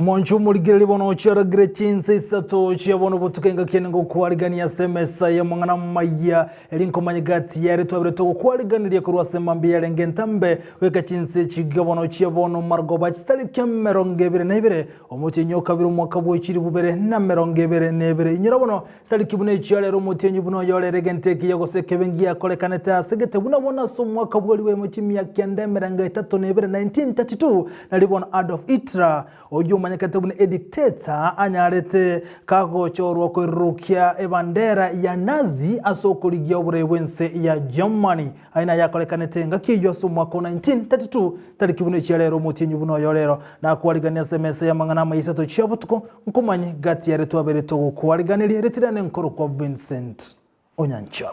Mwanchu muligiri bono chara grechinse sato chiabono botukenga kenengo kwarigania semesa ya mangana maya elinko manyagati yare twabire to kwariganiria kurwa semambi ya lengentambe weka chinse chigabono chiabono margoba chitali kemerongebere nebere omutenyo kabiri mwaka bwechiri bubere na merongebere nebere nyirabono stali kibune chiale ro mutenyo buno yole regenteki yagose kebengi yakolekaneta segete buna bona so mwaka bwaliwe muchimi ya kendemeranga 3 nebere 1932 nalibona Adolf Hitler oyo manyakatebune edictator anyarete kago chorwa kwirukia ebandera ya Nazi asokoligia oburebwense ya Germany aina yakolekanete ngakijwa so mwaka 1932 tarikibune cyalero mutinyu buno yolero na kwaligania semese ya mangana mayisato cyabutuko nkomanyi gati yare twabere to kwaliganira retirane nkoro kwa Vincent Onyancha.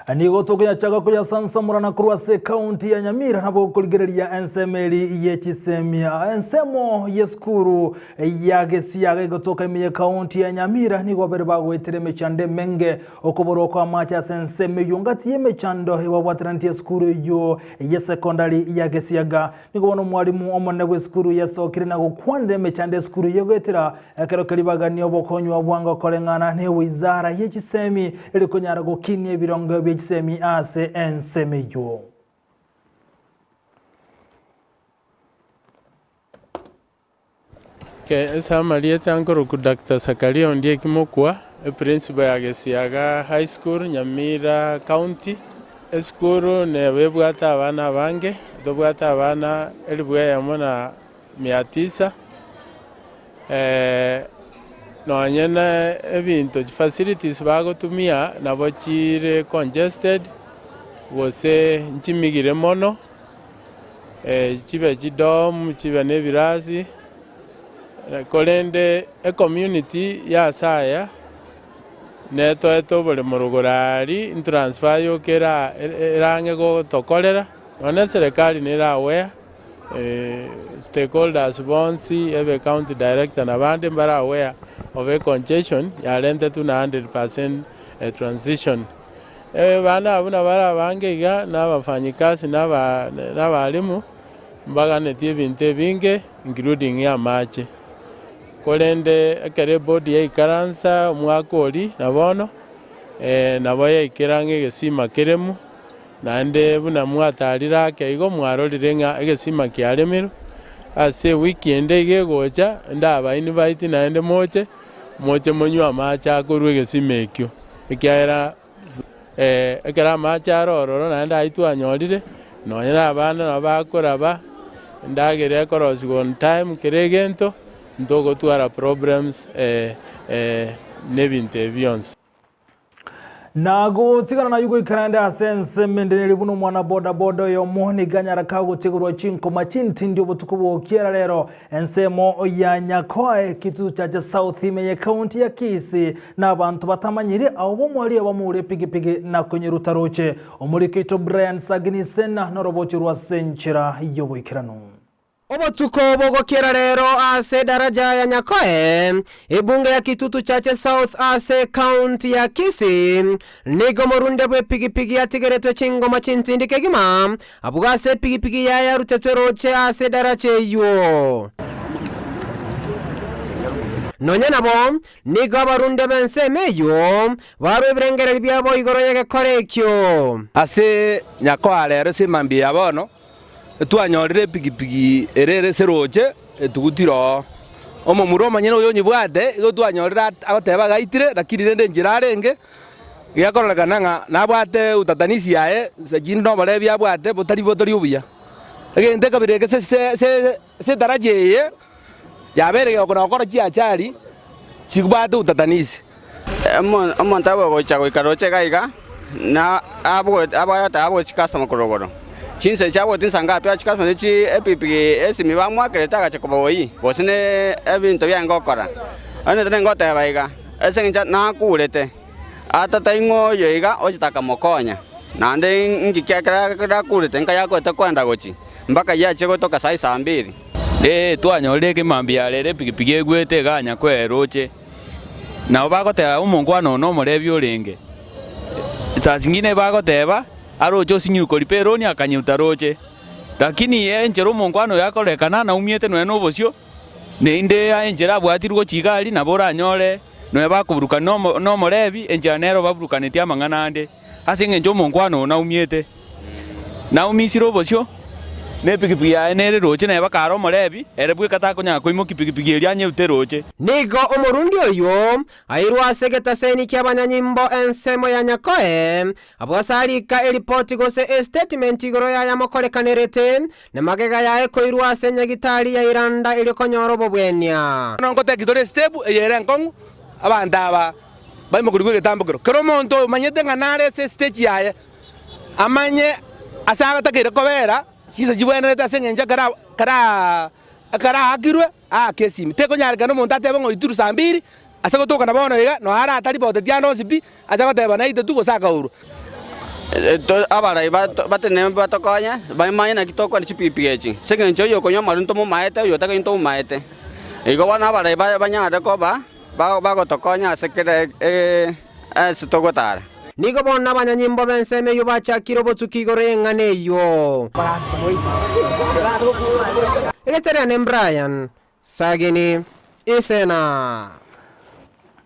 Anigo tokunya chaga kuya sansamura na Kurwase County ya Nyamira nabo kuligereria ensemeli yechisemia ensemo yeskuru yagesiaga gotoka imiye County ya Nyamira nigo bere bagwetere mechande menge okoboro kwa macha senseme yongati yemechando hebabwatranti yeskuru yo ye secondary yagesiaga nigo bono mwalimu omone weskuru yasokire nago kwande mechande skuru yegwetera akero kalibaganyo bokonywa bwanga kolengana ne wizara yechisemi elikonyara gokinie birongo semi ase ensemeyo. Esa malieta ankoro ku Dr. Sakaria ondie kimokwa principal ya Gesiaga High School Nyamira County. Eskuru ne webwata abana bange dobwata abana elibwe yamona 900 noanyena ebintu facilities bagotumia nabochire congested wose nchimigire mono chibe chidom chibe nebirasi kolende community ya saya neto etobole murugorari transfer yokera erange go tokolera ona serikali nirawe stakeholders bonsi ebe county director na bande mbara aware of a congestion ya lente to 100% transition bana abuna bara bangiga n'abafanyikazi n'abalimu mbaga netie binte binge including ya mache kolende akere body ya ikaransa mwakoli nabono naboye ikirange gesima keremu nande buna mwatalira keigo mwarolirenga egesima kyalemiru ase weekend igegocha ndaba invite nande moche monywa macha korwe gesima ekyo ekyara ekara macha rororo nande aitu anyolire nonyera abana nabakoraba ndagere cross on time keregento ndogo twara problems nebinte beyonce Nago tigana na yugo ikaranda asense mendeneli buno mwana boda boda yo mohni ganyara kago tigurwa chinko machinti ndio botukubo kiera lero ensemo ya Nyasae kitu cha South Imeye County ya Kisi na abantu batamanyire abo mwali abamure pigipigi na kwenye rutaroche omurikito Brian Sagnisena norobochi rwa senchira yobo ikirano Obotuko bogokera rero ase daraja ya Nyasae ebunge ya kitutu chache South ase County ya Kisi nigo morunde bwe pigipigi atigeretwe chingoma chintindike gima abugase pigipigi ya rutetwe roche ase darache yo nonye nabo nigo abarunde bensemeyo barwe birengere byabo igoro yege korekyo ase Nyasae rero simambi yabono twanyorire pigipigi erere seroche tugutiro omo muroma nyene oyo nyibwate igo twanyorira abateba gaitire lakini rende njira renge yakorora nanga nabwate utatanisi yae sajini no bare byabwate botari botori ubuya agende kabireke se daraje ye yabere yokora okora chiachari chibwate utatanisi amo ntabo gocha goikaroche gaiga na abo customer korogoro chinse chabo tinsanga pya customer chi epipi esimi bamwa kereta gacha koboyi bosine ebinto byangokora ane tene ngote baiga esenja na kulete atata ingo yoiga ochitaka mokonya nande ngikakara kulete nkaya ko takwanda gochi mpaka yache gotoka saa 2 Twanyorire kimambia rere pikipiki egwete ganya kweroche na bagoteba umongwano no morebi uringe saa zingine bagoteba arocho sinyuko riperoni akanyuta roche lakini enjero umongwano yakorekana na umiete no bocio ninde enjera bwatirwo chigari na bora nyore no bakuburuka no morebi enjanero baburukanete amang'anande ase ngenjo umongwano na umiete na umisiro bocio ne pikipiki ya nere roche na bakaro morebi erebwe katakonya koimo pikipiki ria nyute roche nigo omurundi oyo airwa asegeta seni kya banyanyimbo ensemo ya Nyakoe abwasarika eripoti gose statement igoro ya yamokorekanirete ne magega ya ekoirwa asenya gitari ya iranda ili konyoro bwenya nongo tekitore step yere nkongu abandaba baimo kurigwe getambokero kero monto manyete nganare se stage yaye amanye asaba takire kobera sisa jibwene ta sengenja kara akirwe kesi miteko nyarga no monta tebe ngo ituru sambiri asako toka na bona yega no ara atari bote tiano sipi asako tebe na ite tuko saka uru abara batene batokonya baimanya na kitoko ni chipipiyechi sengenjo yo konyo marunto mo maete yo taka into maete igo wana abara banyada ko ba gotokonya sekere sitogotara nigo bona banyanyimbo benseme yo bachakiro botsukigore ngane yo Eleteriane Brian Sagini Isena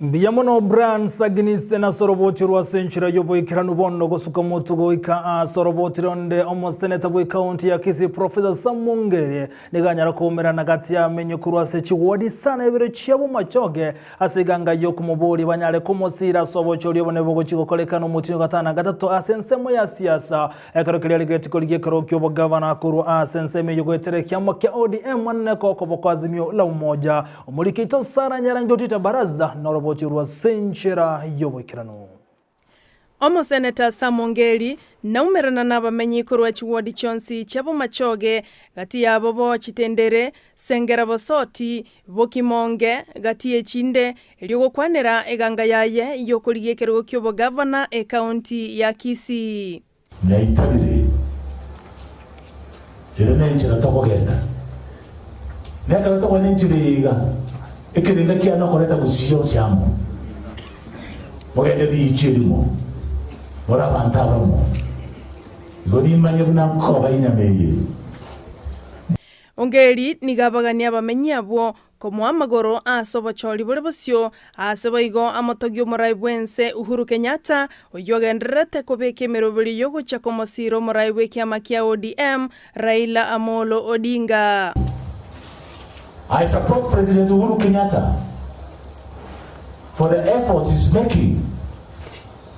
Biyamono Brian Sagini Isena sorobochirwa senchira yobo ikiranu bondo gosuka mutugo ika sorobotironde omoseneta bwe county ya Kisii Professor Samungere neganyara komera nagati ya menyo kurwase chiwodi sana ebere chiabo machoge asiganga yo kumubori banyale komosira sobochori obone bogo chigokolekano mutino gatana gatato asensemo ya siasa ekarokeli aligeti ligie karokyo bo governor kuru asenseme yogoetere kyamo kya ODM manne koko bokwazimio la umoja omulikito Sara Nyarangi otita baraza norobochirwa senchira yobo ikiranu Omo Senator Samongeri naumerana n'abamenyi kurwa chiwodi chonsi chabo machoge gati yabo bo chitendere sengera bosoti bokimonge gati echinde eliogo kwanera eganga yaye yokuligekero kyobo governor e county ya Kisii naitabire yerene injira tokogenda neka tokone injiriga ekiringa kiano koreta gusiyo syamo mogende bichirimo Mora bantabamo goni manyabuna koba inyameye Ongeri nigabagania abamenyi abo komo amagoro asobochori bole bosio aseboigo amotogyo moraibwense Uhuru Kenyatta oyogenderete kobekemero buli yogo chakomosiro moraibwe kyama kya ODM Raila Amolo Odinga I support President Uhuru Kenyatta for the efforts he's making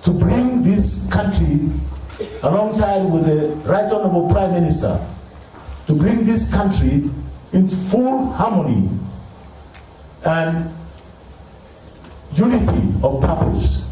to bring this country alongside with the Right Honorable Prime Minister to bring this country in full harmony and unity of purpose.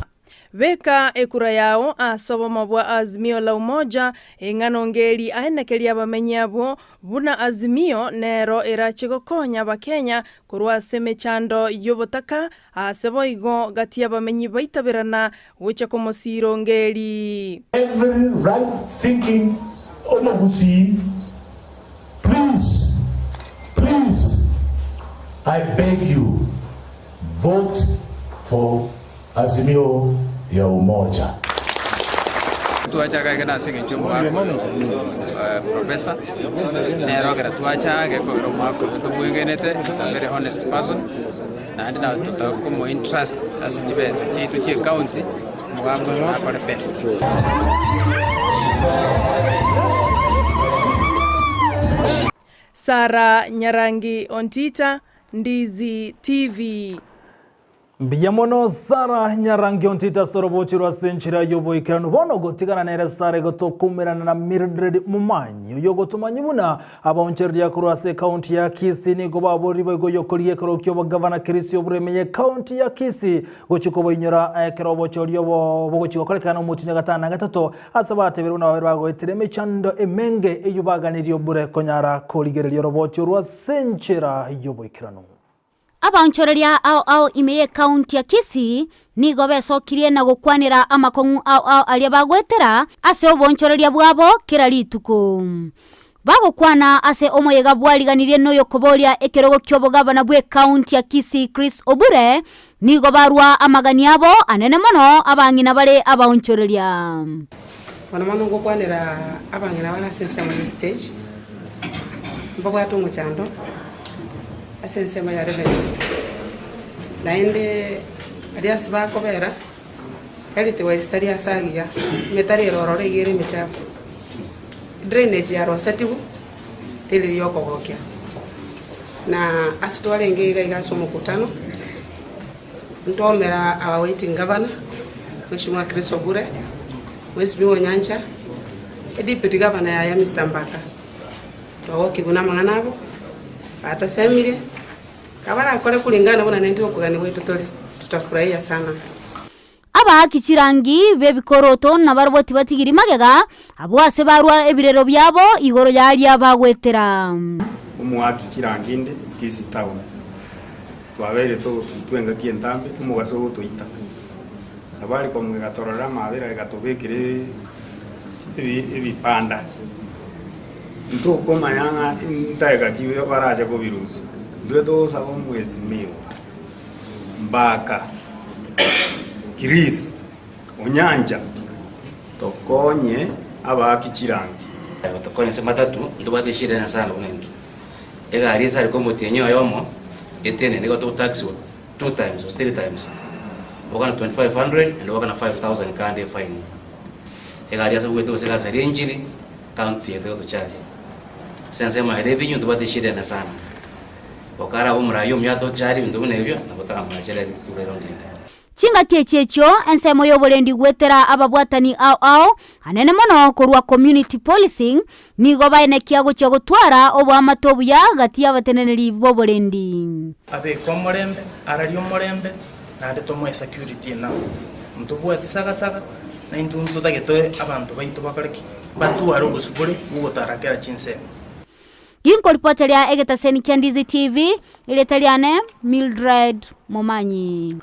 Veka ekura yao asobo mabwa azimio la umoja engano ngeri ahenekeria abamenyi abo buna azimio nero erachigokonya bakenya kurwa semechando yobotaka asebo igo gati abamenyi baitabirana wecha komosiro ngeri Every right thinking onogusi, please I beg you vote for azimio ya umoja. Tuacha kana senge chumbo wako professor nero gara tuacha ke ko mako to buengenete is a very honest person na ndina tutakumo interest as chibesa chitu chi county mwako wako the best Sara Nyarangi Ontita Ndizi TV Biyamono Sara Nyarangi Ontita sorobochirwa senchira yobo ikiranu bono gotigana nere sare gotokumirana na Mildred Mumanyi yogo tumanyibuna abaoncherya kurwase county ya Kisii ni goba boribo go yokoliye korokyo bo governor Kirisio buremeye county ya Kisii gochikobo inyora kerobo choryo bo gochikokolekana mutinya gatana gatato asabate biruna babiri bagoetireme chando emenge eyubaganiriyo bure konyara koligerero robochirwa senchira yobo ikiranu Abanchoreria au imeye county ya Kisii nigo besokirie na gukwanira amakongu au alia bagwetera ase obonchoreria bwabo kira rituko bagokwana ase omoyega bwariganirie noyo koboria ekerogo kyobo gavana bwe county ya Kisii Chris Obure nigo barwa amagani abo anene mono abangina bare abaonchoreria wana mano gokwanira abangina bana sensema stage mbago yatongo chando asensema ya revenue naende alias bako bera elite wa historia sagia metari rorore igere michafu drainage ya rosatibu tili yoko gokia na asitwale ngeiga igaso mukutano ntomera our waiting governor Mheshimiwa Chris Obure Mheshimiwa Nyancha deputy governor ya Mr. Mbaka twagoki buna manganabo ata semire kabara kole kulingana bona ndio kugani wetu tole tutafurahia sana aba kichirangi bebikoroto na baroboti batigiri magega abo ase barwa ebirero byabo igoro yali abagwetera umwaki kiranginde Kisii town twabere to twenga kientambe umugaso gutuita sabari kwa mwegatorora mabera gatobekire ebipanda nto koma yanga ntaiga kiwe baraje ko virusi ndio sabo mwezi mio Mbaka Chris Onyanja tokonye abakichirangi tokonye se matatu ndo badeshire na sana kunentu ega arisa liko motenyo yomo etene nego to tax 2 times or 3 times wakana 2500 and wakana 5000 kande fine ega arisa wetu se gasa renjiri county yeto to charge sense ma revenue ndo badeshire na sana wakara umrayo myato chari ndo nebyo nabotaka machele kuberongeleta chinga chechecho ensemo yoborendi gwetera ababwatani ao anene mono korwa community policing nigo baine kiago cyo gutwara obwa matobu ya gati y'abateneneri boborendi abe komorembe arario morembe na ndeto mo security enough mtuvu atisaga na indundu dagetoe abantu baito bakareki batu aro gusubure ugotarakera chinse Ginko reporter ya Egetaseni Ndizi TV iletaliane Mildred Momanyi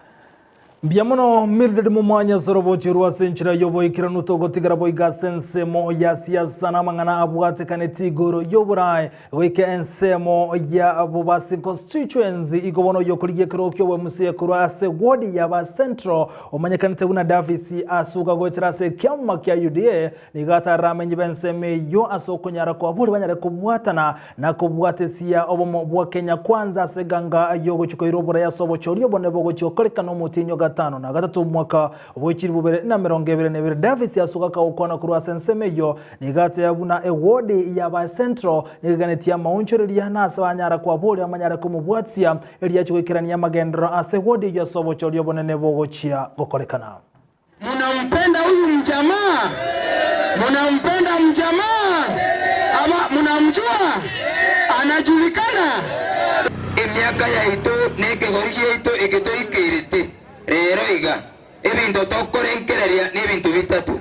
Biamono Mildred Mumanya zorobo chirwa senchira yobo ikiranu togo tigara boy gasensemo ya siasa na mangana abwate kaneti goro yoburai weke ensemo ya abubasi constituency igobono yokoliye kirokyo we musiye kurase wodi ya ba central omanyakanite una Davisi asuka gochira se kyama kya UDA nigata ramenye benseme yo asokonyara ko abuli banyare kubwatana na kubwatesia obomo bwa Kenya kwanza seganga yogo chikoirobora ya sobo choriyo bonebo chokoleka no mutinyo gatano na gatatu mwaka wechiri bubere na merongevere nebere Davis yasuka ka ukona kurwa sensemeyo nigate yabuna ewodi ya ba central niganetia maunchori ya nasa banyara kwa boli amanyara kumubwatsia eli yachikwikirania magendro ase wodi ya sobo choriyo bonene bogochia gokolekana. Munampenda huyu mjamaa? Munampenda mjamaa? Ama munamjua? Anajulikana? Emyaka ya ito neke goriye ito egeto ikirite rero iga ebintu tokorenkereria n'ebintu bitatu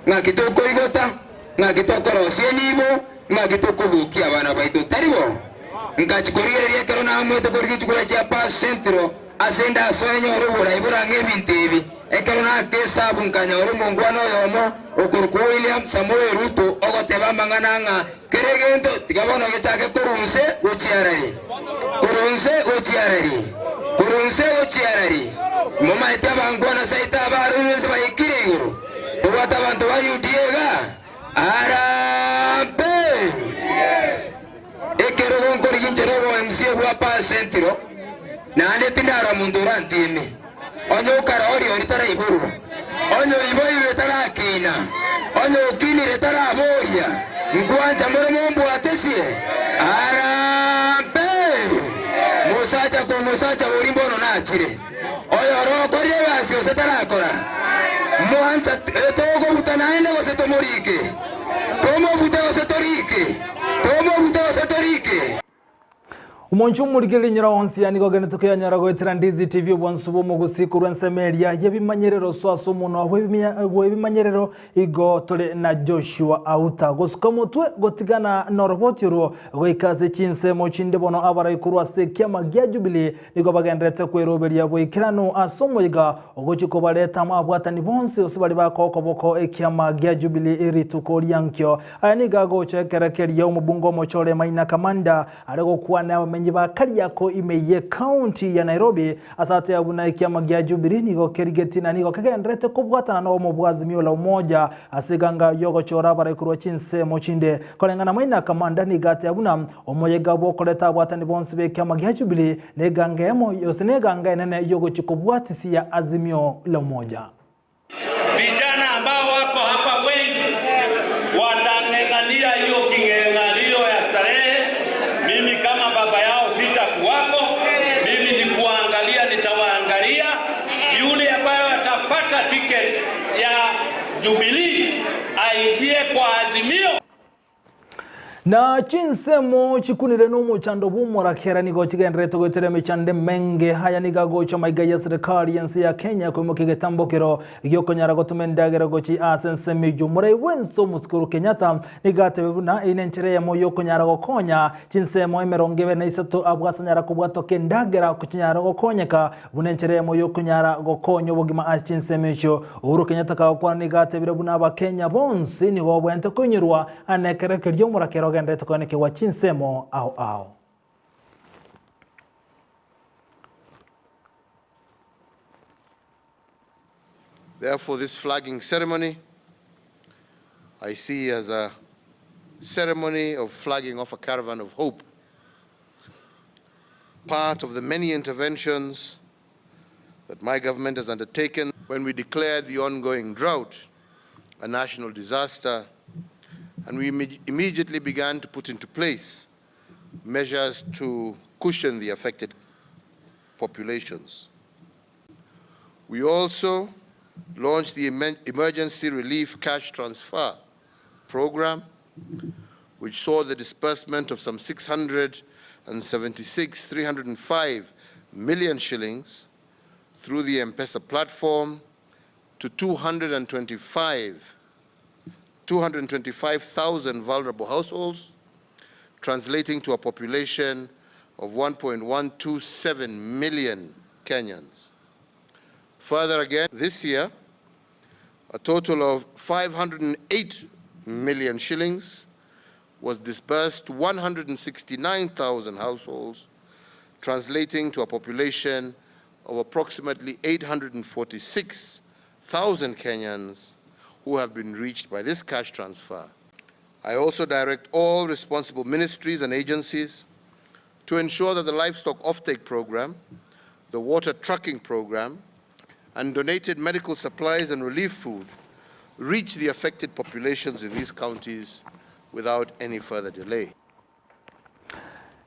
ngakitoko igota ngakitokorosie nibo ngakitokuvukia abana baitu taribo ngachikorireria kero na amwe tokorigi chukura cha pass centro asenda asoenyo rubura ibura ngebintu ibi ekero na kesa bunkanya oro mongwana yomo okurku William Samuel Ruto ogoteba mangananga keregendo tigabono gechake kurunse uchiarari mama etaba ngwana saita baru se bayikiriguru ubata bantu ba UDA arampe ekero gonkori ginjero MC bwa pa centro na ande tindara mundura ntime onyo karori oritara iburu onyo iboyi retara kina onyo kini retara boya ngwanja muri mombo atesie arampe musacha urimbono nachire oyoro korye basi osetarakora muancha togo butanaende gosetomorike tomo bute osetorike Umonchu murigeli nyira onsi yani gogene tukia nyara goitira Ndizi TV bwansubo mugusiku rwensemeria yebimanyerero swaso muno webimanyerero igo tole na Joshua Auta gosuka mutwe gotigana norobotiro goikaze chinsemo chinde bono abara ikurwa sekiama gya Jubilee nigo bagendrete kweroberia bwikirano asomoyiga ogochiko baleta mabwatani bonse osibali bakokoboko ekiama gya Jubilee irituko lyankyo ayani gago chekerekeria umubungo mochole maina kamanda arego kuwa na menyiba yako imeye county ya Nairobi asate abuna ikiama gya Jubilee nigo kerigetina nigo kagendrete kubwatana no mubwazimio la umoja asiganga yogo chora bara ikurwa chinse mochinde kolengana maina kamanda nigate abuna omoyega bwo koleta abwatani bonse be ikiama gya Jubilee negangemo yose neganga nene yogo chikubwatisi ya azimio la umoja. Vijana ambao wako hapa wengi watang'ang'ania hiyo king'ang'anio ya starehe. Mimi kama baba yao sitakuwako, mimi ni kuangalia, nitawaangalia. Yule ambaye atapata ticket ya Jubilee aingie kwa azimio. Na chinsemo chikunire no chando bumora kera nigo chigendreto gotere mechande menge haya niga gocha maiga ya serikali yansi ya Kenya ko mukigetambokero igokonyara gotumendagera gochi asensemi jumure wenso muskuru Kenyatta nigate buna inenchere ya moyo konyara gokonya chinsemo emerongebe na isato abwasanyara kubwato kendagera kuchinyara gokonyeka bunenchere ya moyo konyara gokonyo bogima achinsemecho Uhuru Kenyatta ka kwa nigate buna aba Kenya bonsi ni wobwente kunyirwa anekerekeryo murakero gendreto koneke wa chinsemo au. Therefore, this flagging ceremony I see as a ceremony of flagging off a caravan of hope, part of the many interventions that my government has undertaken when we declared the ongoing drought a national disaster, and we immediately began to put into place measures to cushion the affected populations. We also launched the Emergency Relief Cash Transfer Program, which saw the disbursement of some 305 million shillings through the M-Pesa platform to 225,000 vulnerable households, translating to a population of 1.127 million Kenyans. Further again, this year, a total of 508 million shillings was disbursed to 169,000 households, translating to a population of approximately 846,000 Kenyans who have been reached by this cash transfer. I also direct all responsible ministries and agencies to ensure that the livestock offtake program, the water trucking program, and donated medical supplies and relief food reach the affected populations in these counties without any further delay.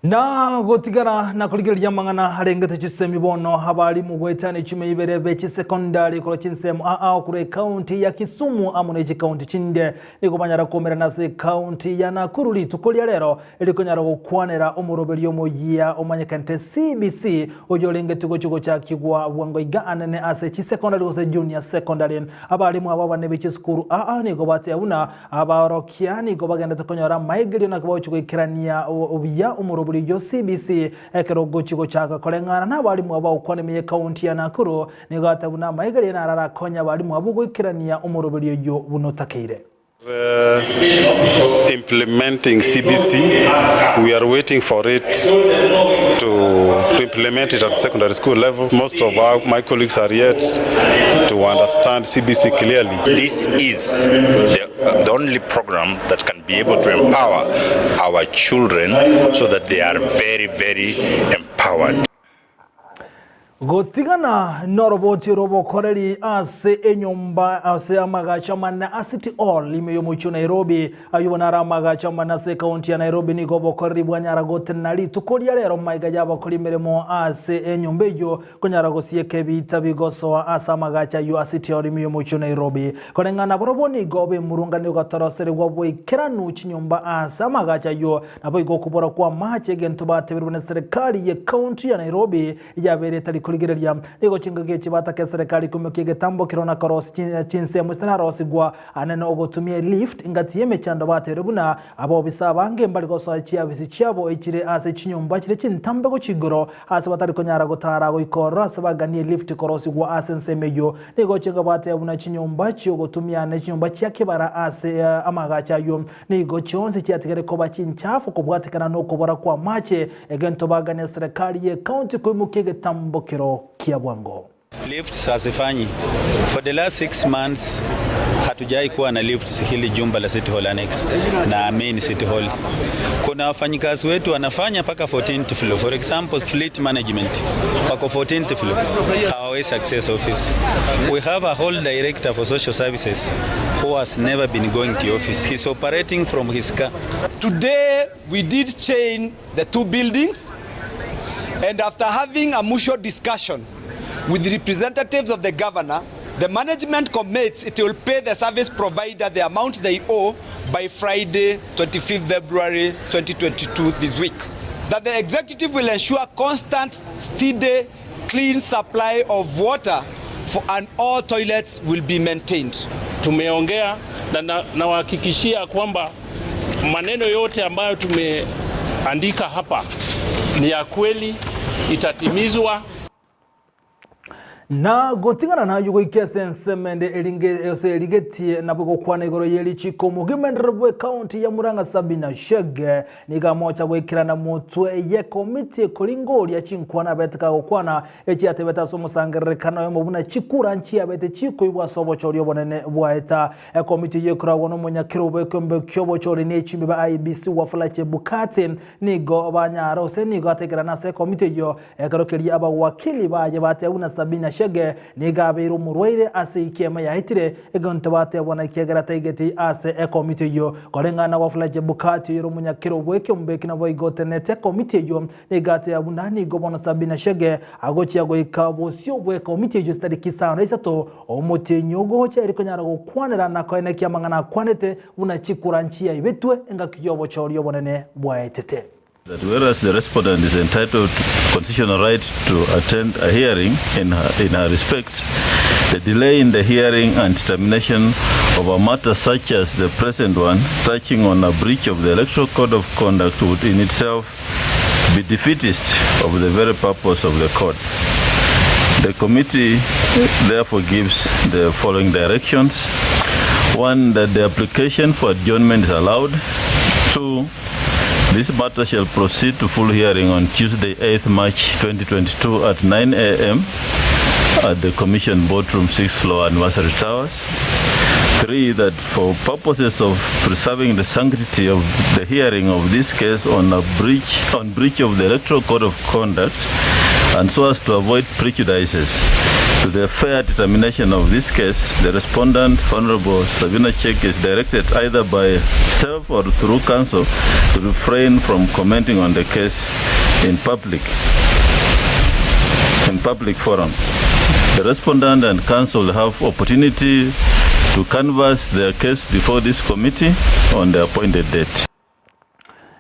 Na gotigara na kuligeria mangana harengete chisemi bono habari mugwetane chime iberebe chisekondari kuro chinsemu kure county ya Kisumu amuneji county chinde niko banyara komera na se county ya Nakuru litukolia lero elikonyara gukwanera omurobelio moyia omanyekante CBC ojolenge tugo chugo cha kigwa bwango iganane ase chisekondari gose junior secondary abalimu ababa ne bichiskuru niko bate abuna abarokiani go bagenda tukonyara maigeli na kubacho ikirania obiya omurobelio yo CBC ekerogo chigo chaka kolengana na balimu aba ukonemeye county ya Nakuru nigatabuna maigeli na arara konya balimu abugo ikirania omurobelio yo bunotakeire. Implementing CBC, we are waiting for it to implement it at secondary school level. Most of my colleagues are yet to understand CBC clearly. This is the only program that can be able to empower our children so that they are very, very empowered. Gotigana noroboti robo koreri ase enyumba ase amagacha mana asiti all imeyo mucho Nairobi ayubona ramagacha mana se county ya Nairobi ni gobo koreri bwanyara gotenali tukolia lero maiga yaba kolimeremo ase enyumba yo konyara gosieke bita bigoso asa amagacha yo asiti all imeyo mucho Nairobi konengana boroboni gobe murunga ni gatorosere wabwe keranu chinyumba asa amagacha yo nabo igokubora kwa mache gento batebirwe serikali ye county ya Nairobi yabere tali kuligereria nigo chingage chibata ke serikali kumukige tambo kirona koros chinse mustana rosigwa anene ogotumie lift ingati yemechando baterebuna abo bisaba ngembali go soachia bisichabo ikire ase chinyumba kire chintambe go chigoro ase batari konyara gotara go ikoro ase baganie lift korosigwa ase nsemeyo nigo chinga batebuna chinyumba cyo gotumia ne chinyumba cyakebara ase amagacha yo nigo chonse cyategere ko bachinchafu kubwatikana no kubora kwa mache egento bagane serikali ye county kumukige tambo kiro kiabwango. Lifts hazifanyi. For the last 6 months hatujai kuwa na lifts hili jumba la City Hall Annex na main City Hall. Kuna wafanyikazi wetu wanafanya paka 14th floor. For example, fleet management pako 14th floor. Hawawezi access office. We have a whole director for social services who has never been going to office. He's operating from his car. Today we did chain the 2 buildings, and after having a mutual discussion with the representatives of the governor, the management commits it will pay the service provider the amount they owe by Friday, 25th February 2022 this week. That the executive will ensure constant, steady, clean supply of water and all toilets will be maintained. Tumeongea na nawahakikishia kwamba maneno yote ambayo tumeandika hapa ni ya kweli, itatimizwa. Na gotingana na yugo ikese nsemende eligeti na bugo kwana igoro yeli chiko mugimenderwe county ya Muranga Sabina Shege niga mocha gwekira na mutwe ye komite kolingoli ya chinkwana beteka gokwana echi atebeta so musangerekana yo mubuna chikura nchi abete chiko ibwa sobo chori obonene bwaeta komite ye kura wono munya kirobe kombe kyobo chori ne chimbe ba IBC wafulache bukate nigo banyaro se nigo ategera na se komite yo ekarokeri aba wakili baje bate una Sabina Shege nigabiru murwaire ase ikema yahitire egonto bate bona kegera taigeti ase komite yo kolengana wafulaje bukati yero munyakiro bweke mbeki na boigotenete komite yo negate abunani gobona Sabina Shege agochi ago ikabosyo bwe komite yo stadi kisana isato omutenyo gocha eriko nyara gukwanira nakoene kyamangana kwanete unachikura nchi ya ibetwe engakiyobo chori yobonene bwaetete. That whereas the respondent is entitled to constitutional right to attend a hearing in her respect, the delay in the hearing and determination of a matter such as the present one, touching on a breach of the Electoral Code of Conduct, would in itself be defeatist of the very purpose of the code. The committee therefore gives the following directions. 1. That the application for adjournment is allowed. 2. This matter shall proceed to full hearing on Tuesday, 8th March 2022 at 9 a.m. at the Commission Boardroom 6th floor Anniversary Towers. 3. That for purposes of preserving the sanctity of the hearing of this case on breach of the Electoral Code of Conduct, and so as to avoid prejudices to the fair determination of this case, the respondent, Honorable Sabina Shege, is directed either by self or through counsel to refrain from commenting on the case in public forum. The respondent and counsel have opportunity to canvass their case before this committee on the appointed date.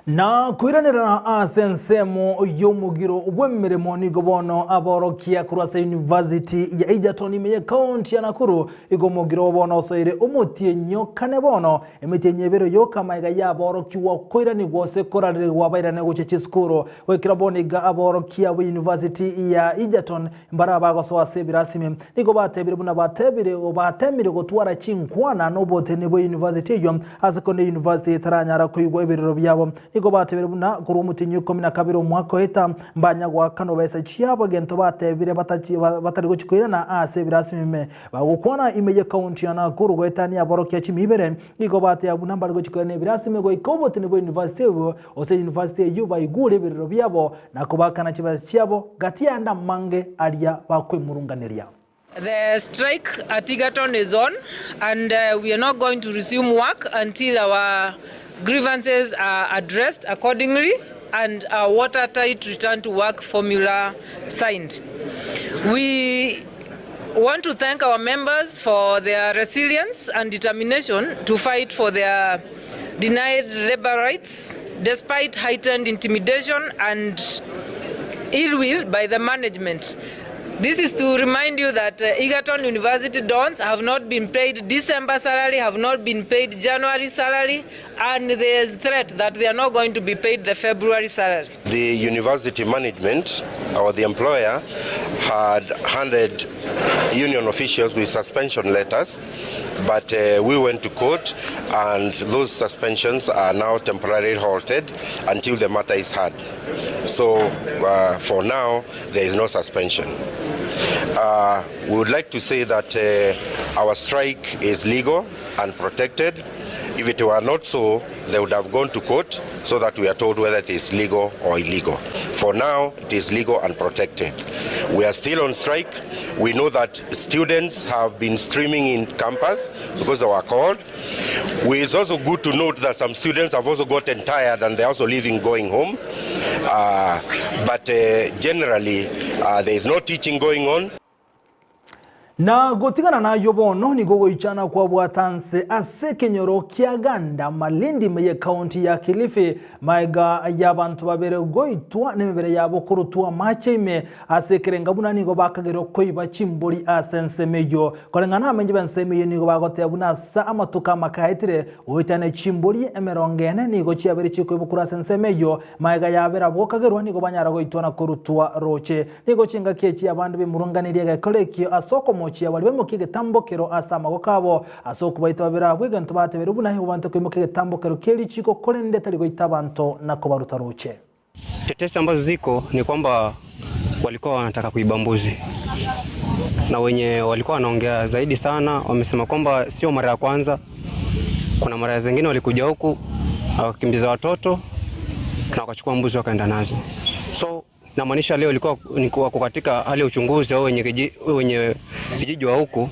Na kuiranira asensemo yomugiro ubwemeremo nigobono aborokia kurasa University ya Egerton imeye county ya Nakuru igomugiro bono soire omotienyo kane bono emitienye yoka maiga ya aborokiwa kuirani gwose korare wabairane guchechi skuro wekira boniga aborokia we University ya Egerton mbara bagoso asebirasime nigo batebire buna batemire gotwara chinkwana no botene bo University yo asekone University taranyara kuyigwa ebiriro byabo nigo batebire buna kuri umutinyi 12 mwaka hita mbanya gwa kano bese chiabo gento batebire batari guchikwira na ase birasime bagukona imeje county ya Nakuru gwetani aborokia chimibere nigo bate abuna mbari guchikwira ne birasime go ikobote ne university ose university yuba igure biriro byabo nakubakana chibasi chiabo gatianda mange alia bakwe murunganiria. The strike at Egerton is on, and we are not going to resume work until our grievances are addressed accordingly and our watertight return to work formula signed. We want to thank our members for their resilience and determination to fight for their denied labor rights despite heightened intimidation and ill will by the management. This is to remind you that Egerton University dons have not been paid December salary, have not been paid January salary, and there is threat that they are not going to be paid the February salary. The university management or the employer had handed union officials with suspension letters, but we went to court and those suspensions are now temporarily halted until the matter is heard. So for now, there is no suspension. We would like to say that our strike is legal and protected. If it were not so, they would have gone to court so that we are told whether it is legal or illegal. For now, it is legal and protected. We are still on strike. We know that students have been streaming in campus because they were called. It's also good to note that some students have also gotten tired and they're also leaving, going home. But generally, there is no teaching going on. Na gotigana na yobono ni gogo ichana kwa bwatanse ase kenyoro kiaganda Malindi meye county ya Kilifi maiga y'abantu babere goitwa nemebere yabo kurutwa macheime ase kerengabuna nigo bakagero koiba chimboli asensemeyo kolengana amenje bansemeyo nigo bagote abuna sa amatuka makaitire oitane chimboli emerongene nigo chiabere chiko ibukura sensemeyo maiga yabera bokagero nigo banyara goitwa na kurutwa roche nigo chinga kechi abandi be murunganiriye ga kolekio asoko mochi abali bemukige tambokero asama gokabo asoko baita babera bwiga ntubate berubuna he ubante kwimukige tambokero keli chiko kolende tali goita banto na kobaruta roche. Tetesi ambazo ziko ni kwamba walikuwa wanataka kuiba mbuzi. Na wenye walikuwa wanaongea zaidi sana wamesema kwamba sio mara ya kwanza. Kuna mara zingine walikuja huku wakakimbiza watoto na wakachukua mbuzi wakaenda nazo. So na maanisha leo ilikuwa wako katika hali ya uchunguzi au wenye vijiji wa huku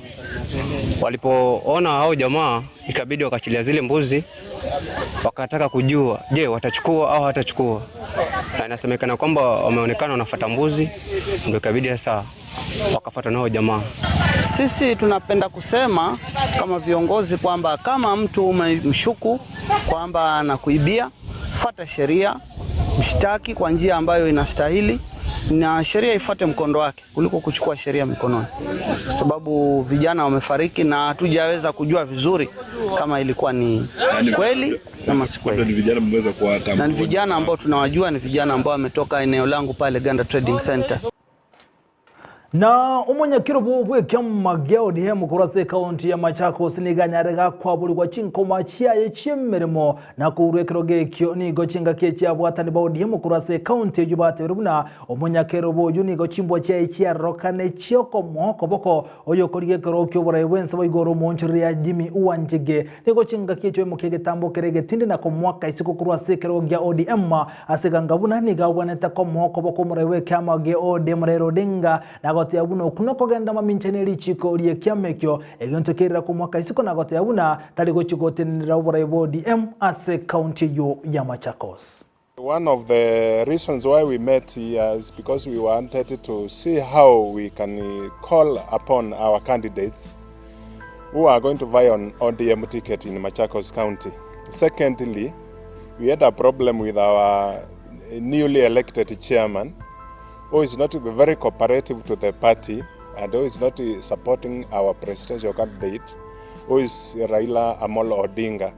walipoona hao jamaa ikabidi wakachilia zile mbuzi wakataka kujua je watachukua au hatachukua. Na inasemekana kwamba wameonekana wanafuata mbuzi ndio ikabidi sasa wakafuata nao jamaa. Sisi tunapenda kusema kama viongozi kwamba kama mtu umemshuku kwamba anakuibia, fuata sheria, mshtaki kwa njia ambayo inastahili na sheria ifuate mkondo wake kuliko kuchukua sheria mikononi. Kwa sababu vijana wamefariki na hatujaweza kujua vizuri kama ilikuwa ni kweli ama si kweli. Na ni vijana ambao tunawajua, ni vijana ambao wametoka eneo langu pale Ganda Trading Center. Na umunyakiro bubwe kyamagya odihemu kurase county ya Machakos niganyarega kwa buli kwa chinkoma chiaye chimeremo na kurekero gekyo nigo chinga kechi abwatani ba odihemu kurase county yubate rubuna umunyakiro boju nigo chimbwa chiaye chiarokane chioko moko boko oyo korigekero kyobora wense boigoro monchiri ya Jimmy Uwanjige nigo chinga kechi mukege tambo kerege tindi na komwaka isiko kurase kero gya ODM asegangabuna niga waneta komoko boko murewe kyamage ODM rero denga na gote abuna kunoko genda mamincheneri chiko liye kiamekyo egonto kerira ku mwaka isiko na gote abuna taligo chikote nira ubora ODM ase county ya Machakos. One of the reasons why we met here is because we wanted to see how we can call upon our candidates who are going to vie on ODM ticket in Machakos County. Secondly, we had a problem with our newly elected chairman, who is not very cooperative to the party and who is not supporting our presidential candidate, who is Raila Amolo Odinga.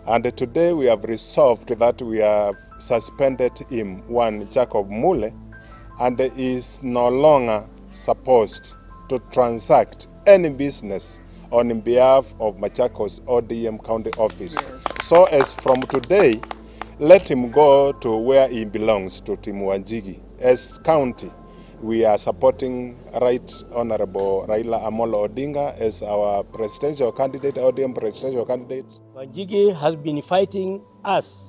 And today we have resolved that we have suspended him, one Jacob Mule, and he is no longer supposed to transact any business on behalf of Machakos ODM County Office. So as from today, let him go to where he belongs, to Team Wanjigi. As county, we are supporting Right Honorable Raila Amolo Odinga as our presidential candidate, ODM presidential candidate. Wanjigi has been fighting us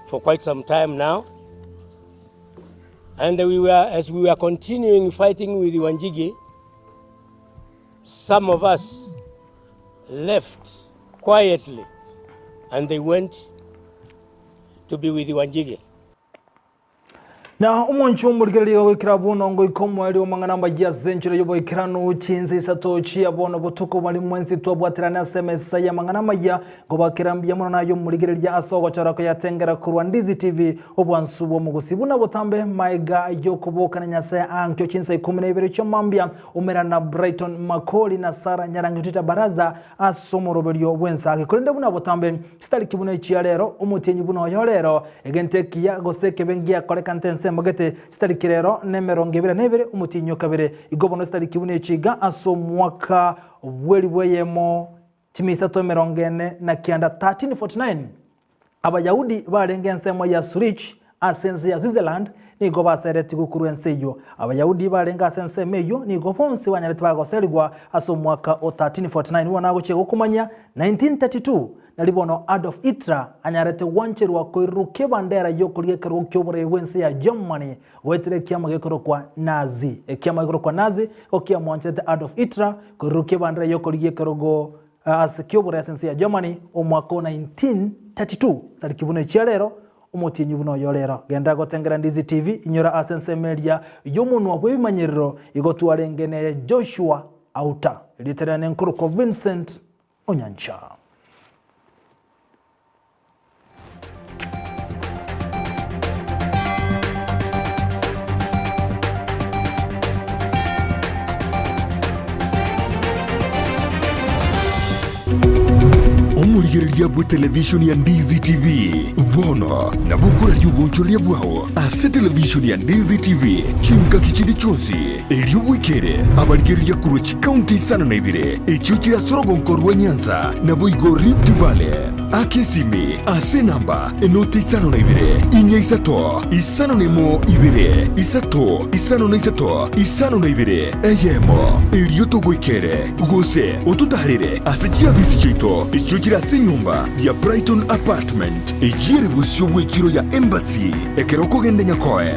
for quite some time now. And as we were continuing fighting with Wanjigi, some of us left quietly and they went to be with Wanjigi. Na umoncho umurigaliga wikirabu nongo ikomweli omangana ya zenchiro yobo ikiranu chinzi isatochi abono botuko bali mwenzi twabwatirana SMS ya mangana maya goba kirambya muno nayo murigaliga asogo charako yatengera kurwa Ndizi TV obwansubo mugusibuna botambe maiga yokoboka na Nyasae ankyo chinsa 12 chomambya umera na Brighton Makoli na Sara Nyarangitita baraza asomorobelyo bwensa agikorende buna botambe stali kibuna ichialero umutenyi buno yolero egentekiya goseke bengia koleka magete sitariki rero nemero ngebera nebere umutinyo kabere igobono sitariki bune ciga aso mwaka weliweyemo timisa to merongene na kianda 1349 abayahudi barenge nsemo ya Zurich asense ya Switzerland ni goba sereti gukuru enseyo abayahudi barenga asense meyo ni gobonse banyarete bagoserwa aso mwaka 1349 wanago chego kumanya 1932 nalibono Adolf Hitler anyarete wancherwa koiruke bandera yokulie kero kyobore wense ya Germany wetere kiama gekoro kwa Nazi kiama gekoro kwa Nazi okia mwanchete Adolf Hitler koiruke bandera yokulie kero go as kyobore sense ya Germany omwaka 1932 salikibune cyalero umutinyi buno yolero genda gotengera Ndizi TV inyora asense media yomuntu wabimanyiriro igotwarengene Joshua Auta literane nkuru ko Vincent Onyancha. Omurigereria bwa television ya Ndizi TV vono na bukura ry'ubunchoria bwaho ase television ya Ndizi TV chinka kichindi chonsi eriobwikere abarigereria kurochi county sana na ibire echuchira sorogonkorwa Nyanza na boigo Rift Valley akesimi ase namba enoti sana na ibire inya isato isano nemo ibire isato isano na isato isano na ibire eyemo erioto gwikere gose otutarire ase chiabisi chito echuchira nyumba ya Brighton Apartment ejire busyo bw'ekiro ya Embassy ekeroko gende nyakoe